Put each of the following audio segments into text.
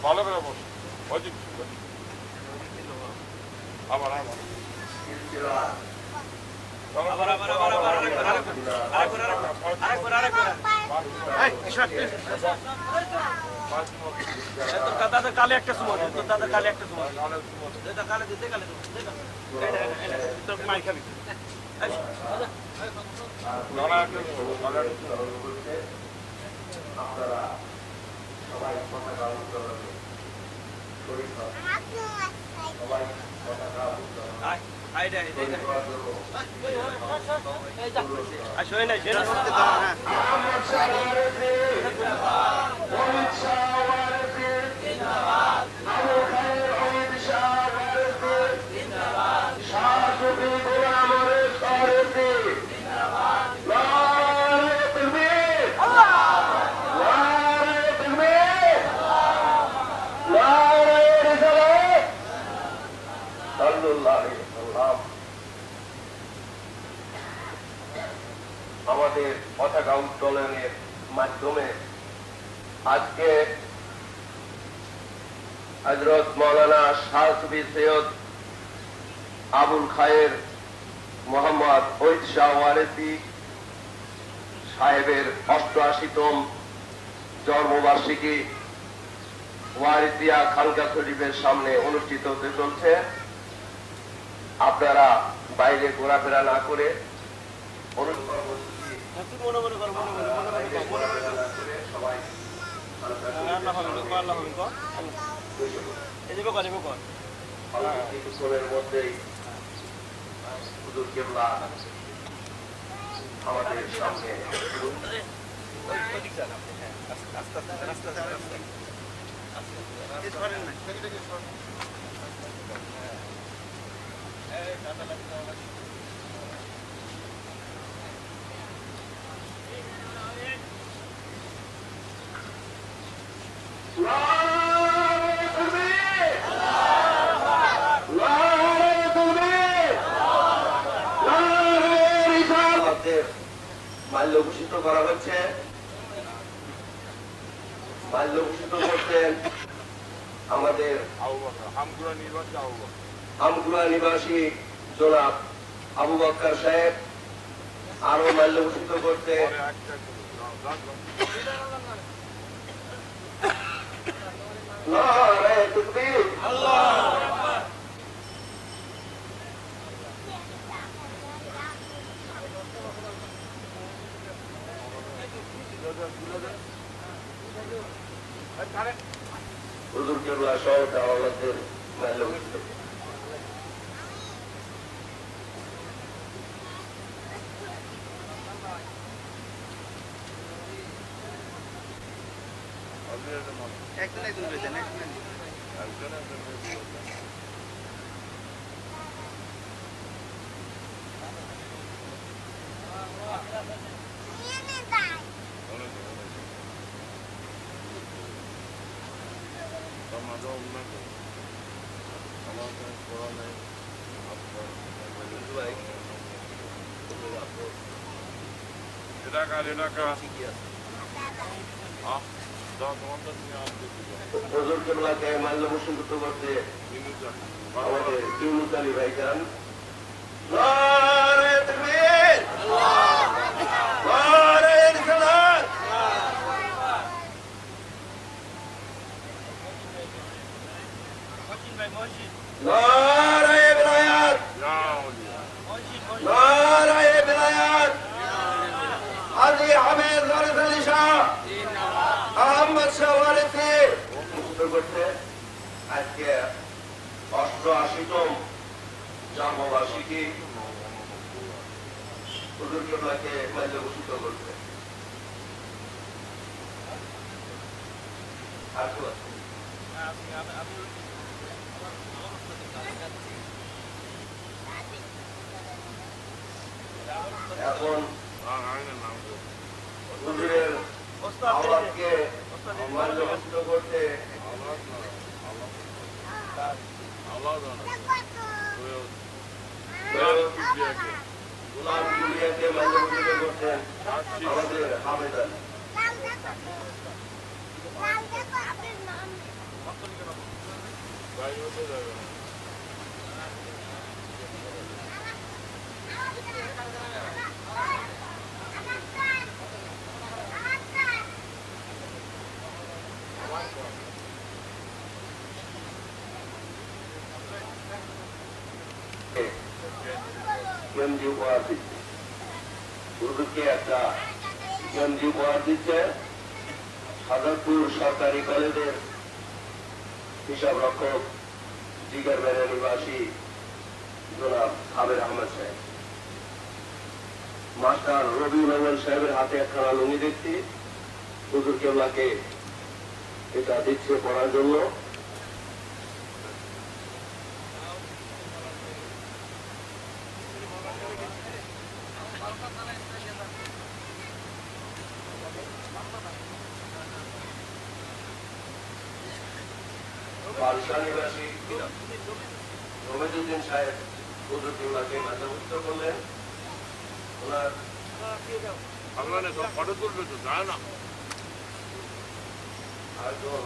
ভালো করে বস আবার দাদা কালে একটা সময় দাদা কালে একটা সময় কালে দিতে কালে তোর মাই খাবি আপনারা সবাই পতাকা উত্তোলনে শরীর সবাই পতাকা আমাদের পতাকা উত্তোলনের মাধ্যমে আজকে হযরত মাওলানা শাহ সুফি সৈয়দ আবুল খায়ের মোহাম্মদ ওহিদ শাহ ওয়ারেসি সাহেবের 88তম জন্মবার্ষিকী ওয়ারিসিয়া খানকা শরীফের সামনে অনুষ্ঠিত হতে চলছে। আপনারা বাইরে ঘোরাফেরা না করে মধ্যেই হুজুর কেবলা আমাদের সামনে মাল্যভূষিত করা হচ্ছে। মাল্যভূষিত করছেন আমাদের আমগুড়া নিবাসী জনাব আবু বকর সাহেব। আরো মাল্যভূষিত করতে নারায়ে তাকবীর, হুজুর কেবলা সহ আমাদের মাল্যভূষিত হুজুর কেবলাকে মাল্যভূষণ করতে আমাদের ইউনুস আলী ভাইজান। নারায়ে তাকবীর, নারায়ে রিসালাত, নারায়ে বিলায়াত, নারায়ে বিলায়াত, হাজী হামিদ ওয়ারিস আলী শাহ, আহমদ শাহ ওয়ারিসি করতে আজকে 88তম জন্মবার্ষিকী হুজুর কিবলাকে মাল্যভূষিত করতে। এখন হুজুরের আওয়াজকে মাল্যভূষিত করতে গোলাম জুলিয়াকে মাল্যভূষিত করতেন আমাদের হামেদ আলী। গেঞ্জি উপহার দিচ্ছে, হুজুরকে একটা গেঞ্জি উপহার দিচ্ছে সাজাদপুর সরকারি কলেজের হিসাব রক্ষক জিগারবাড়িয়া নিবাসী জনাব সাবের আহমেদ সাহেব। মাস্টার রবিউল আউয়াল সাহেবের হাতে একখানা লুঙ্গি দেখছি, হুজুর কেবলাকে এটা দিচ্ছে পড়ার জন্য। বালসা নিবাসী রমেজউদ্দিন সাহেব হুজুর কেবলাকে মাল্যভূষিত করলেন। ওনার আপনারা সব ফটো তুলবে তো যায় না, আরেকজন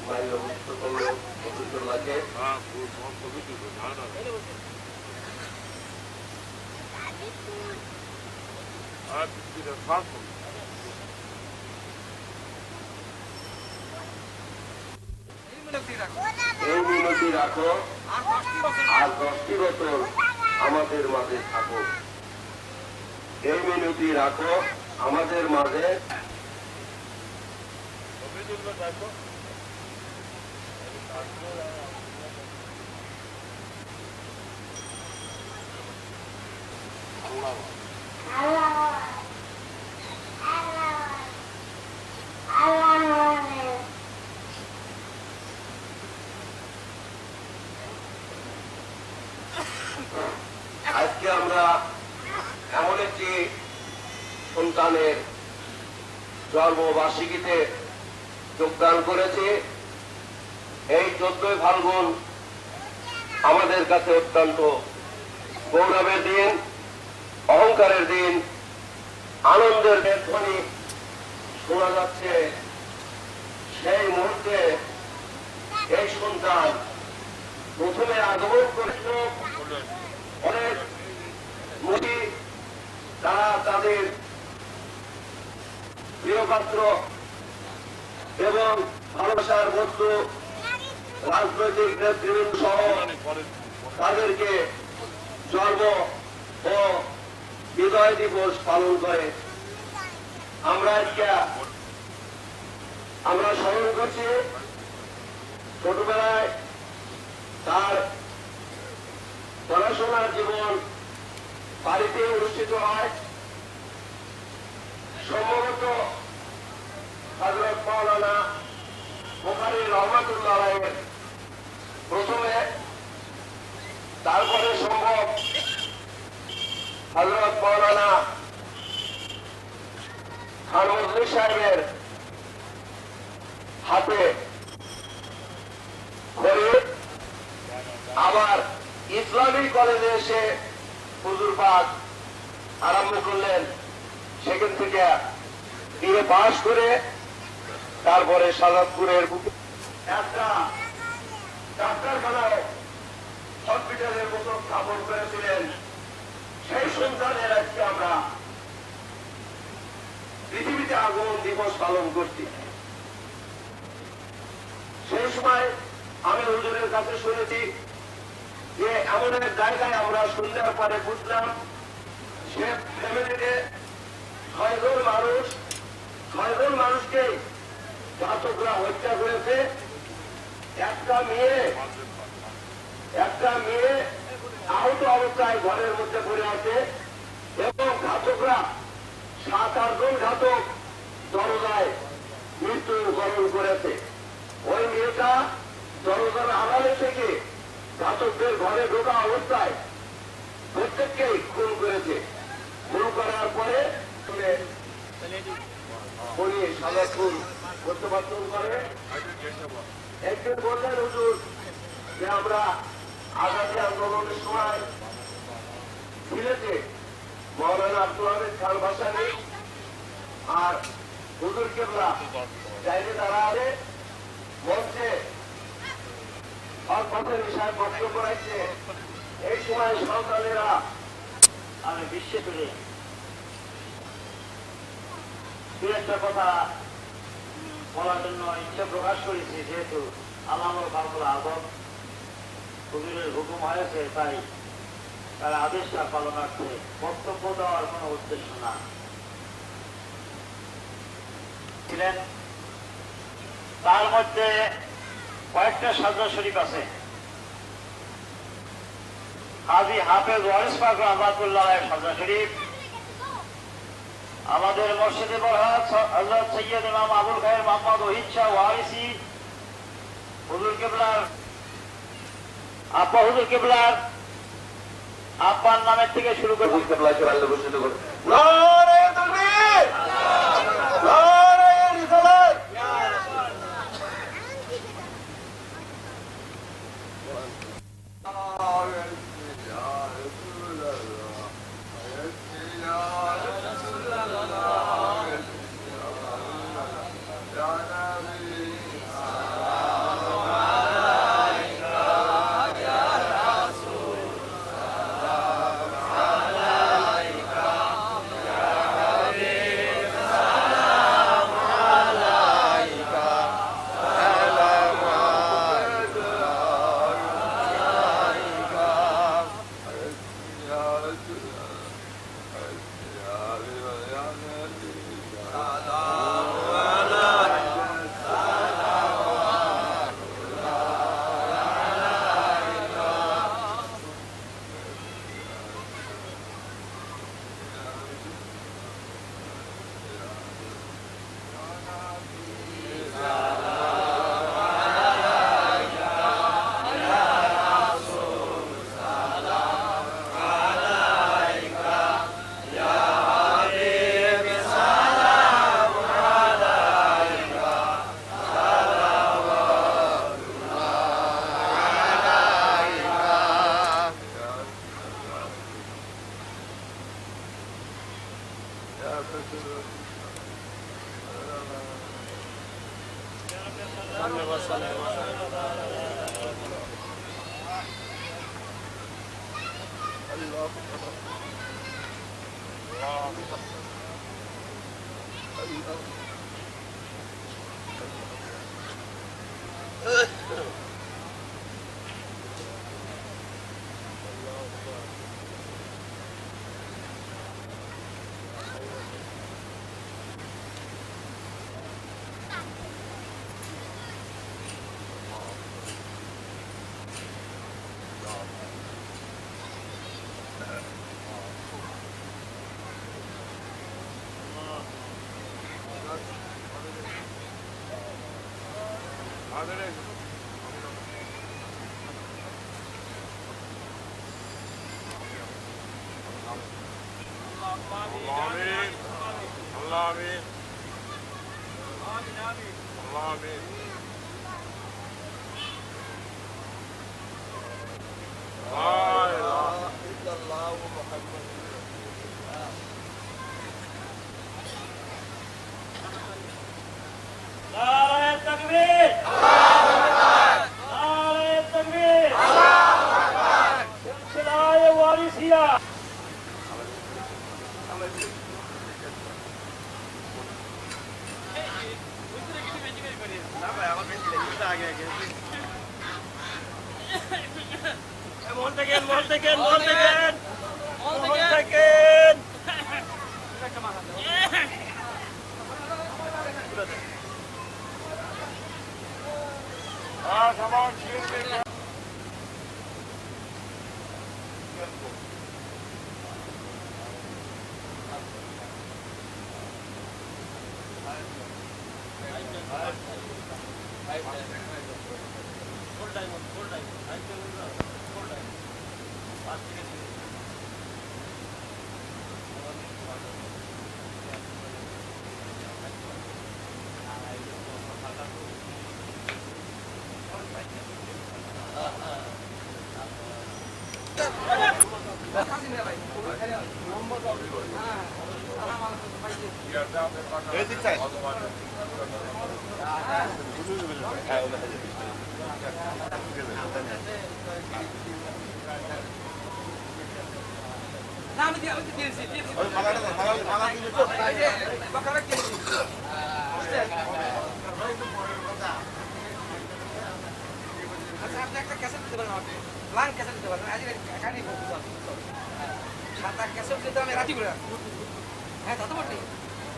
মাল্যভূষিত করলেন হুজুর কেবলাকে। হ্যাঁ ছবি তুলবে যায় না। আর বিস্কিটের খাস এই মিনতি রাখো আর 10টি বছর আমাদের মাঝে থাকো। এই মিনতি রাখো আমাদের মাঝে। ছবি তুলবে দেখো। আজকে আমরা এমন একটি সন্তানের জন্মবার্ষিকীতে যোগদান করেছি। এই 14ই ফাল্গুন আমাদের কাছে অত্যন্ত গৌরবের দিন, অহংকারের দিন, আনন্দের ধ্বনি শোনা যাচ্ছে। সেই মুহূর্তে এই সন্তান প্রথমে আগমন করেছিল অনেক নদী, তারা তাদের প্রিয়পাত্র এবং ভালোবাসার বস্তু রাজনৈতিক নেতৃবৃন্দ সহ তাদেরকে জন্ম ও বিজয় দিবস পালন করে। আমরা স্মরণ করছি ছোটবেলায় তার পড়াশোনার জীবন বাড়িতে অনুষ্ঠিত হয়। সম্ভবত হযরত মাওলানা বুখারী রহমাতুল্লাহ আলাইহি প্রথমে, তারপরে সম্ভব হযরত মাওলানা খান মজলিস সাহেবের হাতে ধরে আবার ইসলামী কলেজে এসে হুজুর পাক আরম্ভ করলেন। সেখান থেকে বিএ পাস করে তারপরে সাজাদপুরের বুকে একটা ডাক্তারখানায় হসপিটালের মতো স্থাপন করেছিলেন। সেই সন্তানের আজকে আমরা পৃথিবীতে আগমন দিবস পালন করছি। সেই সময় আমি হুজুরের কাছে শুনেছি যে এমন এক জায়গায় আমরা সন্ধ্যার পরে বুঝলাম সে ফ্যামিলিতে 6 জন মানুষকে ঘাতকরা হত্যা করেছে। একটা মেয়ে আহত অবস্থায় ঘরের মধ্যে পড়ে আছে এবং ঘাতকরা 7-8 জন ঘাতক দরজায় মৃত্যুবরণ করেছে। ওই মেয়েটা দরজার আড়ালে থেকে ঘাতকদের ঘরে ঢোকা অবস্থায় প্রত্যেককেই খুন করেছে। খুন করার পরে উনি সাদা খুন প্রত্যাবর্তন করে। একদিন বললেন হুজুর যে আমরা আজাদী আন্দোলনের সময় সিলেটে মৌলানা আব্দুল হামিদ খান ভাসানী আর হুজুর কেবলা চাইলে দাঁড়ালে মঞ্চে সাহেব বক্তব্য রাখছে। এই সময় সন্তানেরা আমি বিশ্বে ফিরে দু একটা কথা বলার জন্য ইচ্ছা প্রকাশ করেছি, যেহেতু আল্লাহর বাবুল আজম হুজুরের হুকুম হয়েছে, তাই তার আদেশটা পালনার্থে বক্তব্য দেওয়ার কোন উদ্দেশ্য না ছিলেন। তার মধ্যে কয়েকটা সাজদা শরীফ আছে। হাজী হাফেজ ওয়ারিস পাক রাহমাতুল্লাহ সাজদা শরীফ, আমাদের মসজিদে বরহাত হযরত সৈয়দ ইমাম আবুল খায়ের মোহাম্মদ ওহিদ শাহ ওয়ারিসি হুজুর কেবলার আব্বা, হুজুর কেবলার আব্বার নামের থেকে শুরু করে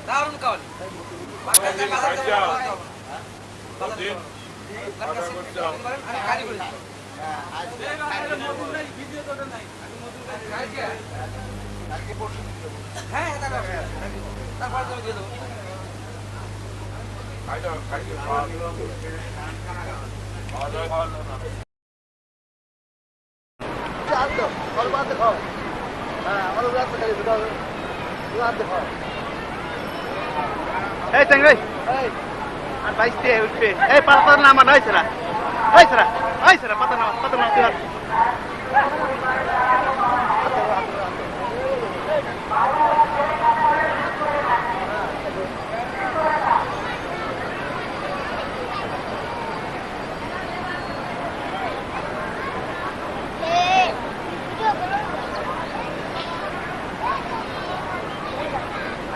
দারুণ কাওয়ালি আমি গাড়ি করে হ্যাঁ তারপর তুমি দিয়ে দেবো এই টেঙ্গাই আর বাইশ দিয়ে উঠবে এই পাতা নামা নয় সেরা ওই সেরা পাতা নামা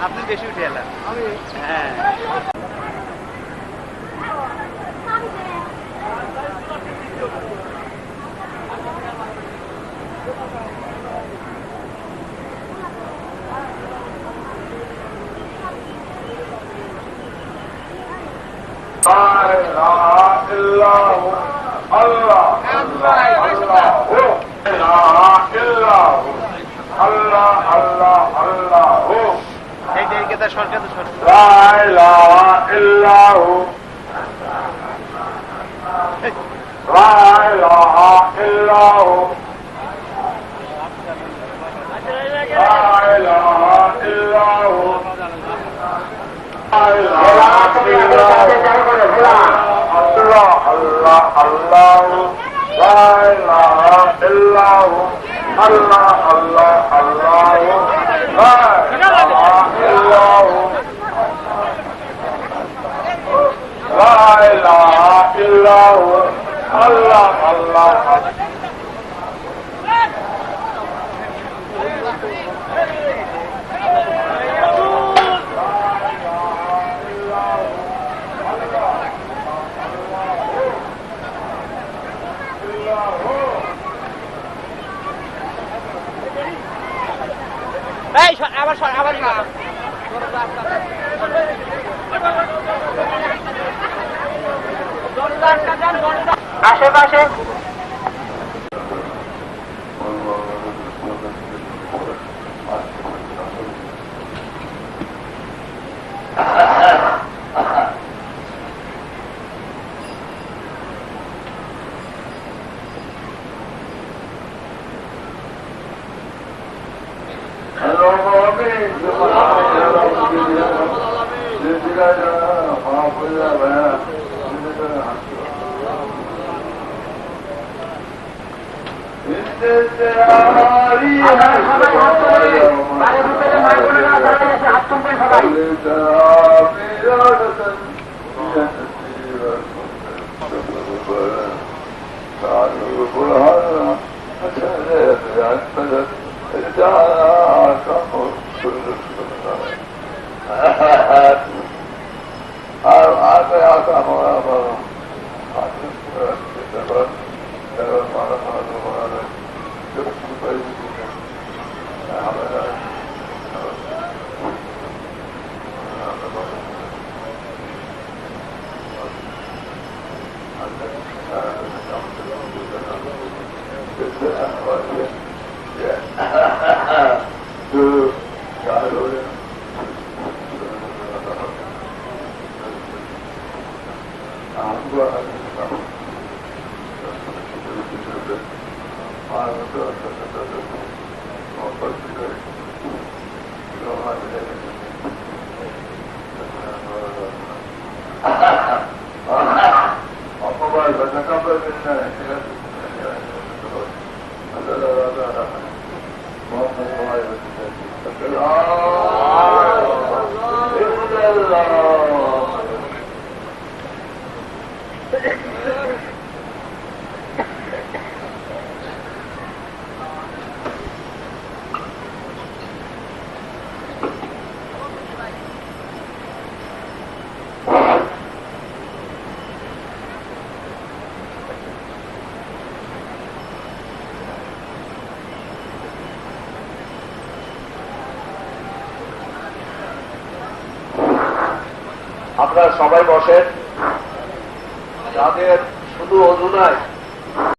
আপনি বেশি উঠে এলেন হ্যাঁ সরকার আশেপাশে আপনারা সবাই বসেন। যাদের শুধু অজু নাই